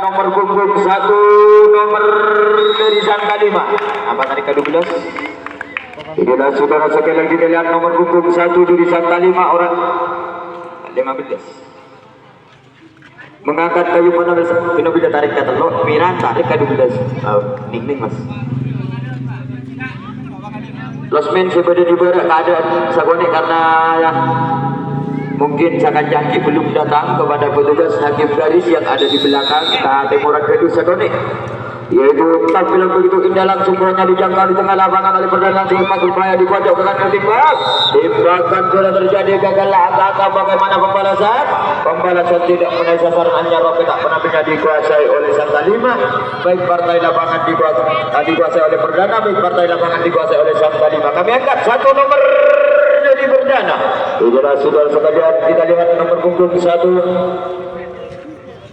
nomor punggung 1 nomor dari Sangka 5 apa tadi ke-12. Inilah saudara sekali lagi lihat nomor punggung 1 dari Sangka 5 orang 15 mengangkat kayu mana kena bila tarik ke telok miran tarik ke-12. Ning mas losmen sebenarnya di barat keadaan sagone karena ya mungkin Sakan Jaki belum datang kepada petugas hakim garis yang ada di belakang Timuran Kedua Sagone, yaitu tampilan begitu indah langsung bolanya dijangkau di tengah lapangan oleh perdana langsung lepas berupaya di pojok ke kanan timbakan sudah terjadi gagal angka bagaimana pembalasan tidak menaik sasaran hanya roket tak pernah bisa dikuasai oleh Sangka 5 baik partai lapangan dikuasai oleh perdana baik partai lapangan dikuasai oleh Sangka 5. Kami angkat 1 nomor dari perdana. Itulah saudara sekalian kita lihat nomor punggung 1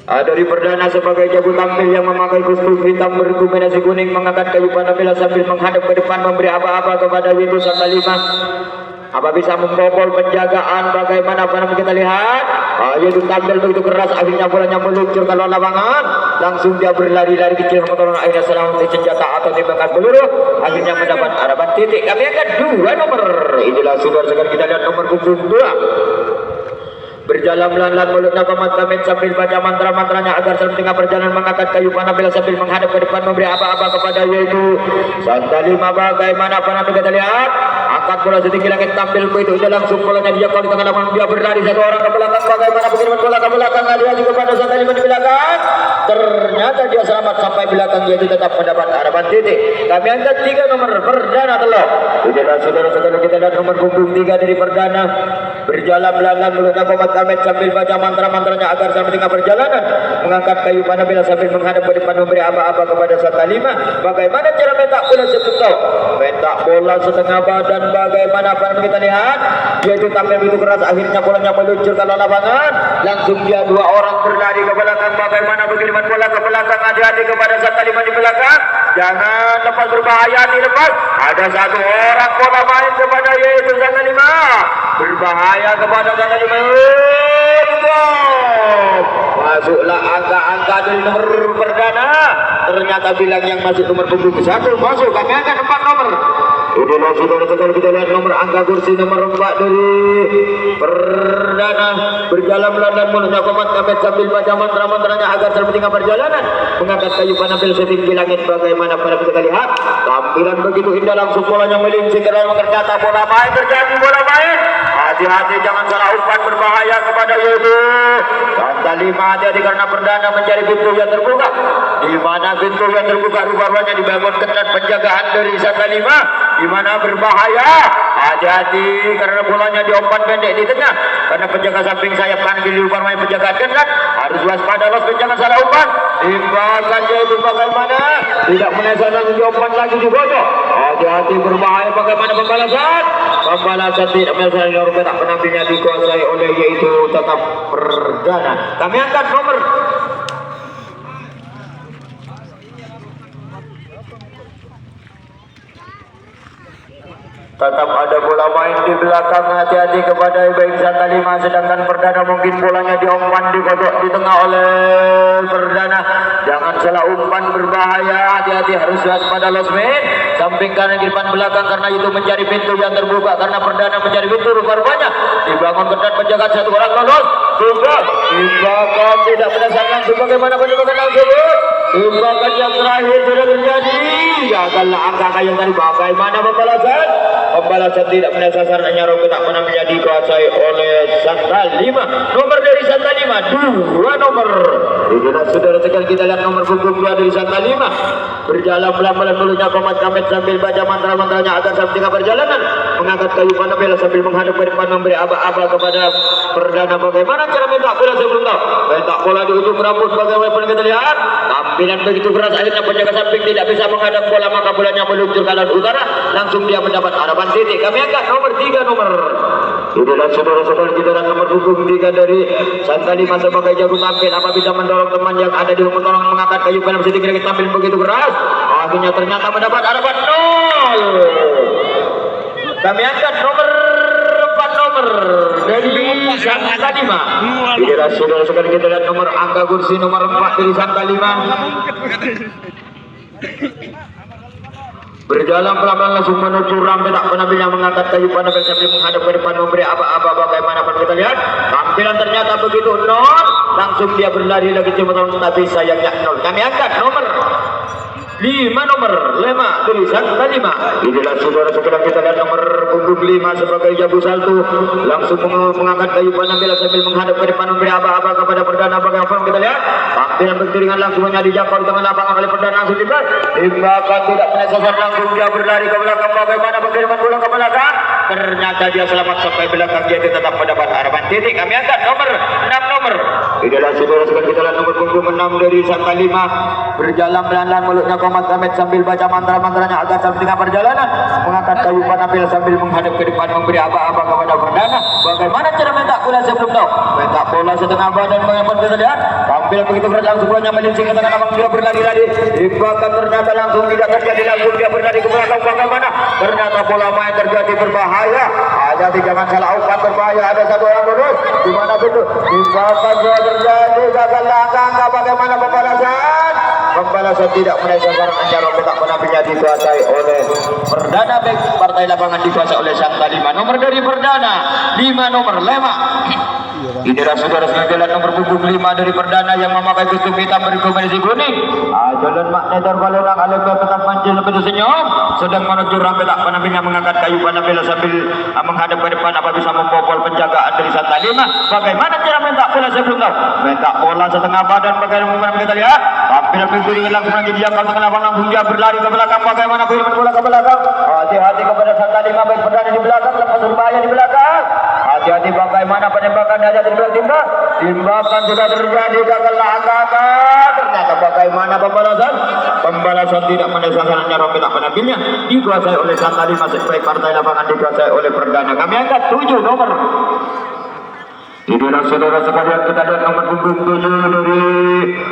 dari perdana sebagai jago tampil yang memakai kostum hitam berkombinasi kuning mengangkat kayu panamila sambil menghadap ke depan memberi apa-apa kepada Windu Sangka 5. Apa bisa membobol penjagaan bagaimana kita lihat yaitu tampil begitu keras akhirnya bolanya meluncur ke luar lapangan langsung dia berlari-lari kecil motor akhirnya serang senjata atau tembakan peluru akhirnya mendapat harapan titik. Kami akan 2 nomor. Inilah saudara sekalian kita lihat nomor punggung 2 berjalan pelan-pelan mulutnya pamat kamit sambil baca mantra-mantranya agar tengah perjalanan mengangkat kayu panamila sambil menghadap ke depan memberi apa-apa kepada yaitu Sangka 5. Bagaimana panamila kita lihat angkat bola setinggi langit tampil begitu dia langsung bolanya dia kalau di tengah lapangan dia berlari 1 orang ke belakang bagaimana pengiriman bola ke belakang dia juga pada Sangka 5 di belakang ternyata dia selamat sampai belakang yaitu tetap mendapat harapan titik. Kami angkat 3 nomor perdana telok. Itulah saudara-saudara kita lihat nomor punggung 3 dari perdana berjalan pelan-pelan mulutnya pamat kamit sambil baca mantra-mantranya agar sampai tengah perjalanan mengangkat kayu panamila sambil menghadap ke depan memberi apa-apa kepada Sangka 5. Bagaimana cara mentak bola sebentar mentak bola setengah badan bagaimana kita lihat yaitu tampil begitu keras akhirnya bolanya meluncur ke lapangan langsung dia 2 orang berlari ke belakang bagaimana pengiriman bola ke belakang hati-hati kepada Sangka 5 di belakang jangan lepas berbahaya dilepas ada 1 orang bola main kepada yaitu Sangka 5 berbahaya kepada Sangka 5 masuklah angka-angka dari nomor perdana ternyata bilang yang masuk nomor punggung 1 masuk. Kami angkat 4 nomor. Inilah saudara-saudara kita lihat nomor angka kursi nomor 4 dari perdana berjalan pelan-pelan mulutnya komat kamit sambil baca mantra-mantranya agar sampai tengah perjalanan mengangkat kayu panambil setinggi langit bagaimana pada kita lihat tampilan begitu indah langsung bolanya melincing ke dalam ternyata bola main terjadi bola main hati-hati jangan salah umpan berbahaya kepada yaitu Sangka 5 hati-hati karena perdana mencari pintu yang terbuka di mana pintu yang terbuka rupanya dibangun ketat penjagaan dari Sangka 5 di mana berbahaya hati-hati karena bolanya diumpan pendek di tengah karena penjaga samping sayap kanan kiri rupanya penjaga ketat harus waspada los jangan salah umpan timbakan yaitu bagaimana tidak menesan diumpan lagi di bawah hati-hati berbahaya bagaimana pembalasan tidak menesan rupiah tak penampilannya dikuasai oleh yaitu tetap perdana. Kami angkat nomor tetap ada bola main di belakang hati-hati kepada baik Sangka 5 sedangkan perdana mungkin bolanya diumpan digodok di tengah oleh perdana jangan salah umpan berbahaya hati-hati harus waspada losmen samping kanan di depan belakang karena itu mencari pintu yang terbuka karena perdana mencari pintu rupanya dibangun ketat penjaga 1 orang lolos timbakan tidak berdasarkan sebagaimana penjagaan langsung timbakan yang terakhir sudah terjadi gagallah angka yang tadi bagaimana pembalasan tidak menyasar sasarannya roket tak pernah menjadi dikuasai oleh Sangka 5 nomor dari Sangka 5 2 nomor. Itulah saudara sekalian kita lihat nomor punggung 2 dari Sangka 5 berjalan pelan-pelan mulutnya komat kamit sambil baca mantra-mantranya agar sampai tengah perjalanan mengangkat kayu panamila sambil menghadap ke depan memberi aba-aba kepada perdana bagaimana cara mentak bola sebelum tahu mentak bola di ujung rambut bagaimana kita lihat tampilan begitu keras akhirnya penjaga samping tidak bisa menghadap bola maka bolanya meluncur ke arah utara langsung dia mendapat harapan titik. Kami angkat nomor 3 nomor. Itulah saudara-saudara kita dan nomor punggung 3 dari Sangka 5 sebagai jago tampil apa bisa mendorong teman yang ada di rumah tolong mengangkat kayu panam sedikit lagi tampil begitu keras akhirnya ternyata mendapat harapan 0. Kami angkat nomor 4 nomor. nomor dari Santa Lima. Inilah saudara sekali kita lihat nomor angka kursi nomor 4 dari Santa Lima. Berjalan pelan-pelan langsung menuju rampe tak penampilan yang mengangkat kayu panel sambil menghadap ke depan memberi apa-apa bagaimana kita lihat tampilan ternyata begitu nol, langsung dia berlari lagi cuma tapi sayangnya nol. Kami angkat nomor 5 nomor 5 dari Santa Lima. Inilah saudara sekarang kita lihat nomor punggung 5 sebagai jabu salto langsung mengangkat kayu penampilan sambil menghadap ke depan memberi apa-apa kepada perdana bagaimana kita lihat tampilan berkiringan langsung dijangkau di tengah lapangan oleh perdana langsung timbakan tidak pernah sasar langsung dia berlari ke belakang bagaimana pengiriman bola ke belakang ternyata dia selamat sampai belakang dia tetap mendapat harapan titik. Kami angkat nomor 6 nomor. Inilah saudara sekarang kita lihat nomor punggung 6 dari Santa Lima berjalan pelan-pelan mulutnya komat kamit sambil baca mantra-mantranya agar sampai tengah perjalanan mengangkat kayu panapil sambil menghadap ke depan memberi apa-apa kepada perdana. Bagaimana cara mentak bola sebelum tahu mentak bola setengah badan bagaimana kita lihat tampil begitu berat langsung bolanya melincing ke tengah abang dia berlari-lari bahkan ternyata langsung tidak terjadi langsung dia berlari ke belakang bagaimana ternyata bola main terjadi berbahaya. Jadi jangan salah umpan berbahaya ada satu orang lurus di mana itu bahkan dia terjadi gagal langkah bagaimana pembalasan tidak menyesatkan menjawab petak penampilannya dikuasai oleh perdana back partai lapangan dikuasai oleh Santa Lima. Nomor dari perdana 5 nomor 5. Inilah saudara sekalian nomor punggung 5 dari perdana yang memakai kostum hitam berkombinasi kuning. Jalan maknedor balonang alif tetap manjil lebih senyum sedang menuju rampe tak penampilannya mengangkat kayu panapil sambil menghadap ke depan apa bisa membobol penjagaan dari Santa Lima. Bagaimana cara mentak bola sebelum tahu mentak bola setengah badan bagaimana kita lihat tampilan berkiringan langsung lagi diangkat tengah lapangan langsung dia berlari ke belakang bagaimana pengiriman bola ke belakang. Hati-hati kepada Santa Lima baik perdana di belakang lepas berbahaya di belakang. Hati-hati bagaimana penembakan dari belakang timbakan sudah terjadi gagal langkah ternyata bagaimana pembalasan tidak menyesatkan rompi tak penampilannya dikuasai oleh Santa Lima sebagai partai lapangan dikuasai oleh perdana. Kami angkat 7 nomor. Inilah saudara sekalian kita lihat nomor punggung 7 dari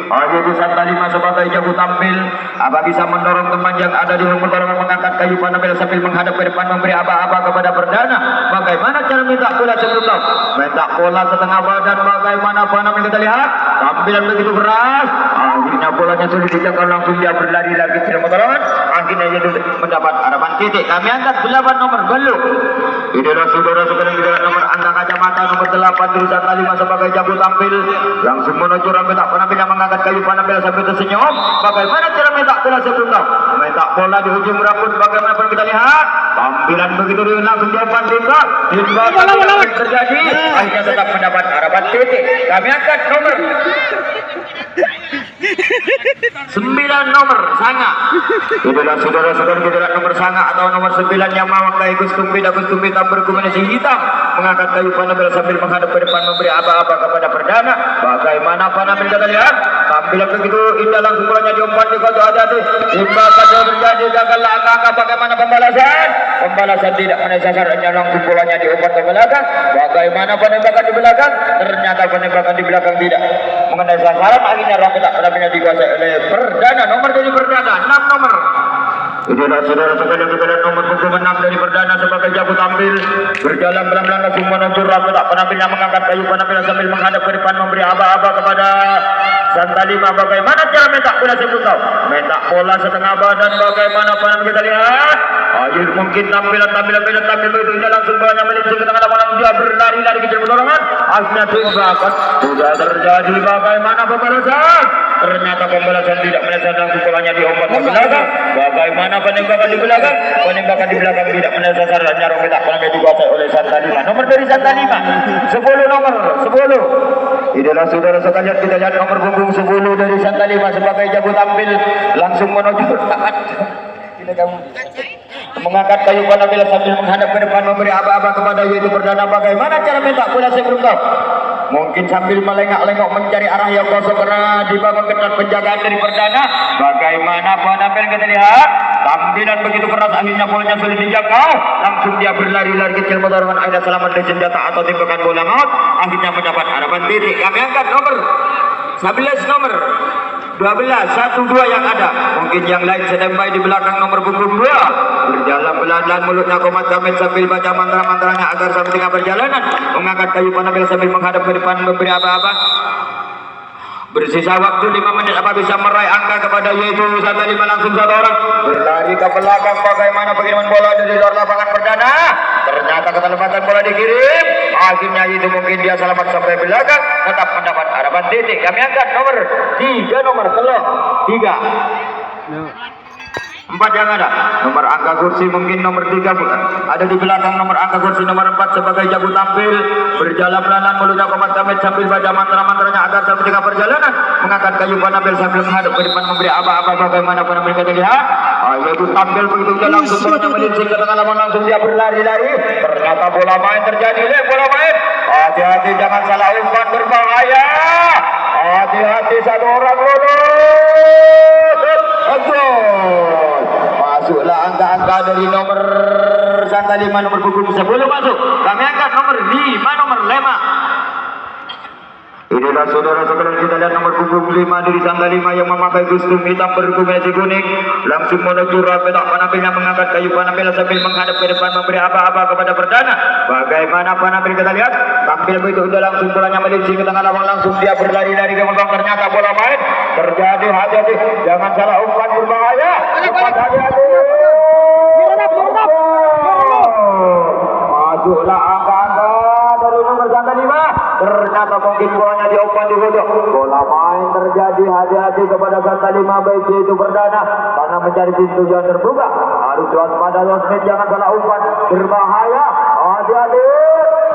Aji Santa Lima sebagai jago tampil apa bisa mendorong teman yang ada di rumah pertarungan mengangkat kayu panapil sambil menghadap ke depan memberi apa-apa kepada perdana. Bagaimana cara minta bola sebelum tahu minta bola setengah badan bagaimana panapil kita lihat tampilan begitu keras akhirnya bolanya sudah dijangkau langsung dia berlari lagi ke rumah pertarungan akhirnya dia mendapat harapan titik. Kami angkat 8 nomor belum. Inilah saudara sekalian kita lihat nomor angka kacamata nomor 8 dari Santa Lima sebagai jago tampil langsung menuju rampe tak penampilan mengangkat kayu panapil sambil tersenyum. Bagaimana cara mentak bola sebelum tahu mentak bola di ujung rambut bagaimana pun kita lihat tampilan begitu langsung diumpan timbakan terjadi akhirnya tetap mendapat harapan titik. Kami angkat nomor 9 nomor Sanga. Itulah saudara-saudara kita lihat nomor Sanga atau nomor 9 yang memakai kostum hitam berkombinasi hitam mengangkat kayu panapil sambil menghadap ke depan memberi apa-apa kepada perdana. Bagaimana panapil kita lihat tampilan begitu indah langsung bolanya diumpan di kotak hati timbakan terjadi gagal langkah bagaimana pembalasan tidak menyasar hanya langsung bolanya diumpan ke belakang. Bagaimana penembakan di belakang ternyata penembakan di belakang tidak mengenai sasaran akhirnya roket tak penampilannya dikuasai oleh perdana. Nomor dari perdana 6 nomor. Inilah saudara sekalian kita lihat nomor punggung 6 dari perdana sebagai jago tampil berjalan pelan-pelan langsung menuju rampe tak penampilannya mengangkat kayu penampilan sambil menghadap ke depan memberi apa-apa kepada Santa Lima. Bagaimana cara mentak bola sebelum tahu mentak bola setengah badan bagaimana panam kita lihat akhir mungkin tampilan begitu indah langsung bolanya melincing ke tengah lapangan dia berlari-lari ke jalan dorongan akhirnya timbakan sudah terjadi bagaimana pembalasan ternyata pembalasan tidak menyesatkan langsung bolanya diumpan ke belakang. Bagaimana penembakan di belakang tidak menyesatkan hanya rompi tak pernah dikuasai oleh Santa Lima. Nomor dari Santa Lima 10 nomor 10. Inilah saudara sekalian kita lihat nomor punggung 10 dari Santa Lima sebagai jago tampil langsung menuju mengangkat kayu panapil sambil menghadap ke depan memberi apa-apa kepada yaitu perdana. Bagaimana cara mentak bola sebelum tahu mungkin sambil melengak-lengok mencari arah yang kosong karena dibangun ketat penjagaan dari perdana. Bagaimana panapil kita lihat tampilan begitu keras akhirnya bolanya sulit dijangkau langsung dia berlari-lari kecil pertarungan akhirnya selamat dari senjata atau tembakan bola maut akhirnya mendapat harapan titik. Kami angkat nomor 11 nomor 1-2 yang ada. Mungkin yang lain standby di belakang nomor punggung 2. Berjalan pelan-pelan mulutnya komat kamit sambil baca mantra-mantranya agar sampai tengah perjalanan mengangkat kayu panambil sambil menghadap ke depan memberi apa-apa. Bersisa waktu 5 menit apa bisa meraih angka kepada yaitu 1-5 langsung 1 orang berlari ke belakang bagaimana pengiriman bola dari luar lapangan perdana. Ternyata keterlambatan bola dikirim. Akhirnya itu mungkin dia selamat sampai belakang tetap mendapat harapan titik. Kami angkat nomor 3 nomor telok 3 4 yang ada. Nomor angka kursi mungkin nomor 3 bukan. Ada di belakang nomor angka kursi nomor 4 sebagai jago tampil. Berjalan pelan-pelan mulutnya komat kamit sambil baca mantra-mantranya agar sampai tengah perjalanan mengangkat kayu panambil sambil menghadap ke depan memberi apa-apa bagaimana panambil kita lihat. Yaitu tampil begitu dia langsung bolanya melincing ke tengah lapangan langsung dia berlari-lari. Ternyata bola main terjadi bola main. Hati-hati jangan salah umpan berbahaya. Hati-hati 1 orang lulus. Masuklah angka-angka dari nomor 5 nomor punggung 10 masuk. Kami angkat nomor 5 nomor 5. Inilah saudara-saudara kita lihat nomor punggung 5 dari Sangga 5 yang memakai kostum hitam berkombinasi kuning langsung menuju petak panambilnya mengangkat kayu panambil sambil menghadap ke depan memberi apa-apa kepada perdana. Bagaimana panambil kita lihat tampil begitu udah langsung bolanya melincing ke tengah lapangan langsung dia berlari-lari ke belakang ternyata bola main terjadi. Hati-hati jangan salah umpan berbahaya. Hati-hati. Masuklah angka-angka dari nomor 5. Ternyata mungkin bolanya diumpan di pojok. Bola main terjadi. Hati-hati kepada 5 baik itu perdana karena mencari pintu yang terbuka. Harus waspada Yosmith jangan salah umpan berbahaya. Hati-hati.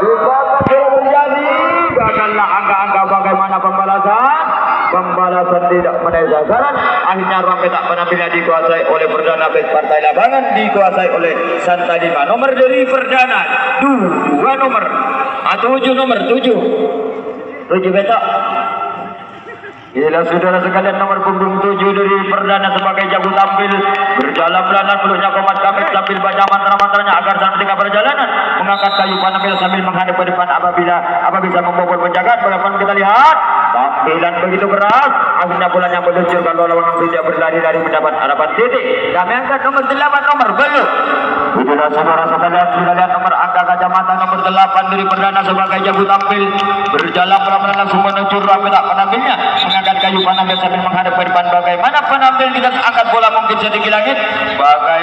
Dibakar terjadi. Gagallah angka-angka bagaimana pembalasan tidak menaik sasaran. Akhirnya ruang petak penampilan dikuasai oleh perdana baik partai lapangan dikuasai oleh Santa 5 nomor dari perdana 2 nomor 7 petak. Inilah saudara sekalian nomor punggung 7 dari perdana sebagai jago tampil berjalan pelan-pelan mulutnya komat kamit sambil baca mantra-mantranya agar sampai tengah perjalanan mengangkat kayu panambil sambil menghadap ke depan apa bisa membobol penjagaan. Bagaimana kita lihat tampilan begitu keras akhirnya bolanya meluncur kalau lawan tidak berlari-lari mendapat harapan titik. Kami angkat nomor 8 nomor belum. Inilah saudara sekalian kita lihat nomor angka kacamata nomor 8 dari perdana sebagai jago tampil berjalan pelan-pelan langsung menuju ruang petak penambilnya mengangkat kayu panambil sambil menghadap ke depan. Bagaimana penambil kita angkat bola mungkin setinggi langit berapa?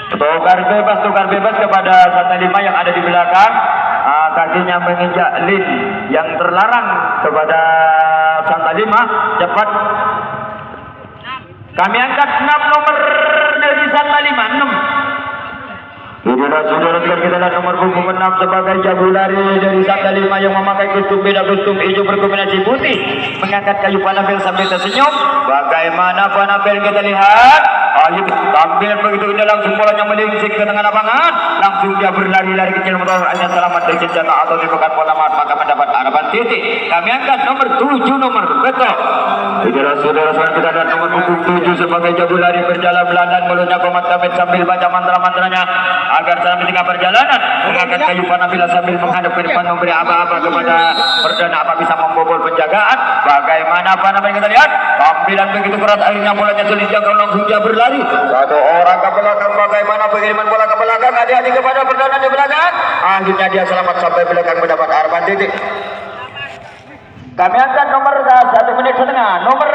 Tukar bebas kepada Santa 5 yang ada di belakang. Kakinya menginjak lin yang terlarang kepada Santa 5. Cepat kami angkat 6 nomor dari Santa 5 6. Inilah saudara kita lihat nomor punggung 6 sebagai jago lari dari Santa 5 yang memakai kostum hijau berkombinasi putih mengangkat kayu panambil sambil tersenyum. Bagaimana panambil kita lihat tampil begitu indah langsung bolanya melincing ke tengah lapangan langsung dia berlari-lari kecil motor hanya selamat dari senjata atau dipegang bola maka mendapat harapan titik. Kami angkat nomor 7 nomor betul. Inilah saudara kita lihat nomor punggung 7 sebagai jago lari berjalan pelan-pelan mulutnya komat kamit sambil baca mantra-mantranya agar sampai tengah perjalanan mengangkat kayu panambil sambil menghadap ke depan memberi apa-apa kepada perdana apa bisa membobol penjagaan. Bagaimana panambil kita lihat tampilan begitu keras akhirnya bolanya selinjang langsung dia berlari 1 orang ke belakang. Bagaimana pengiriman bola ke belakang hati-hati kepada perdana di belakang akhirnya dia selamat sampai belakang mendapat harapan titik. Kami angkat nomor 1 menit setengah nomor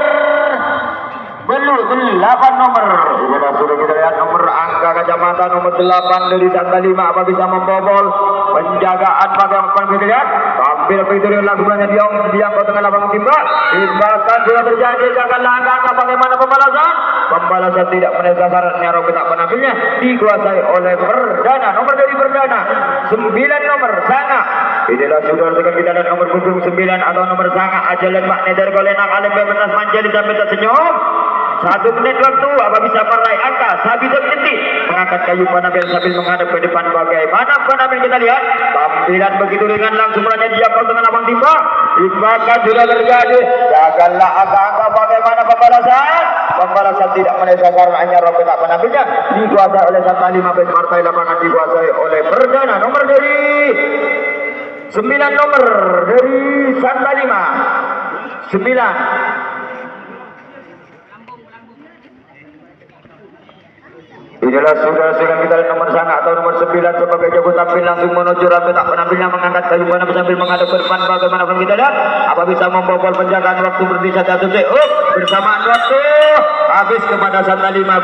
8 nomor. Sudah kita lihat nomor angka kacamata nomor 8 dari Santa 5 apa bisa membobol penjagaan bagaimana kita lihat tampil begitu langsung bolanya diam ke tengah lapangan timba. Bahkan sudah terjadi janganlah angka bagaimana pembalasan tidak menaik sasaran nyarok petak penambilnya dikuasai oleh perdana nomor dari perdana 9 nomor Sanga. Inilah saudara sekalian kita lihat nomor punggung 9 atau nomor Sanga ajalan magnet dari Golenak alim bebenas manjali sampai tersenyum. 1 menit waktu apa bisa meraih angka Sabi terjenti mengangkat kayu panambil sambil menghadap ke depan. Bagaimana panambil kita lihat tampilan begitu ringan langsung berada diam ke tengah lapang timba. Bahkan sudah terjadi gagallah angka-angka bagaimana pembalasan tidak menaik sasaran hanya rompet tak penambilnya dikuasai oleh Santa 5 partai lapangan dikuasai oleh perdana nomor dari 9 nomor dari Santa Lima. 9. Inilah sudah sedang kita lihat nomor sana atau nomor 9 sebagai jago tampil langsung menuju rambut tak penampilnya mengangkat kayu mana sambil menghadap ke depan bagaimana pun kita lihat apa bisa membobol penjagaan waktu berdiri satu detik bersamaan waktu habis kepada Santa Lima.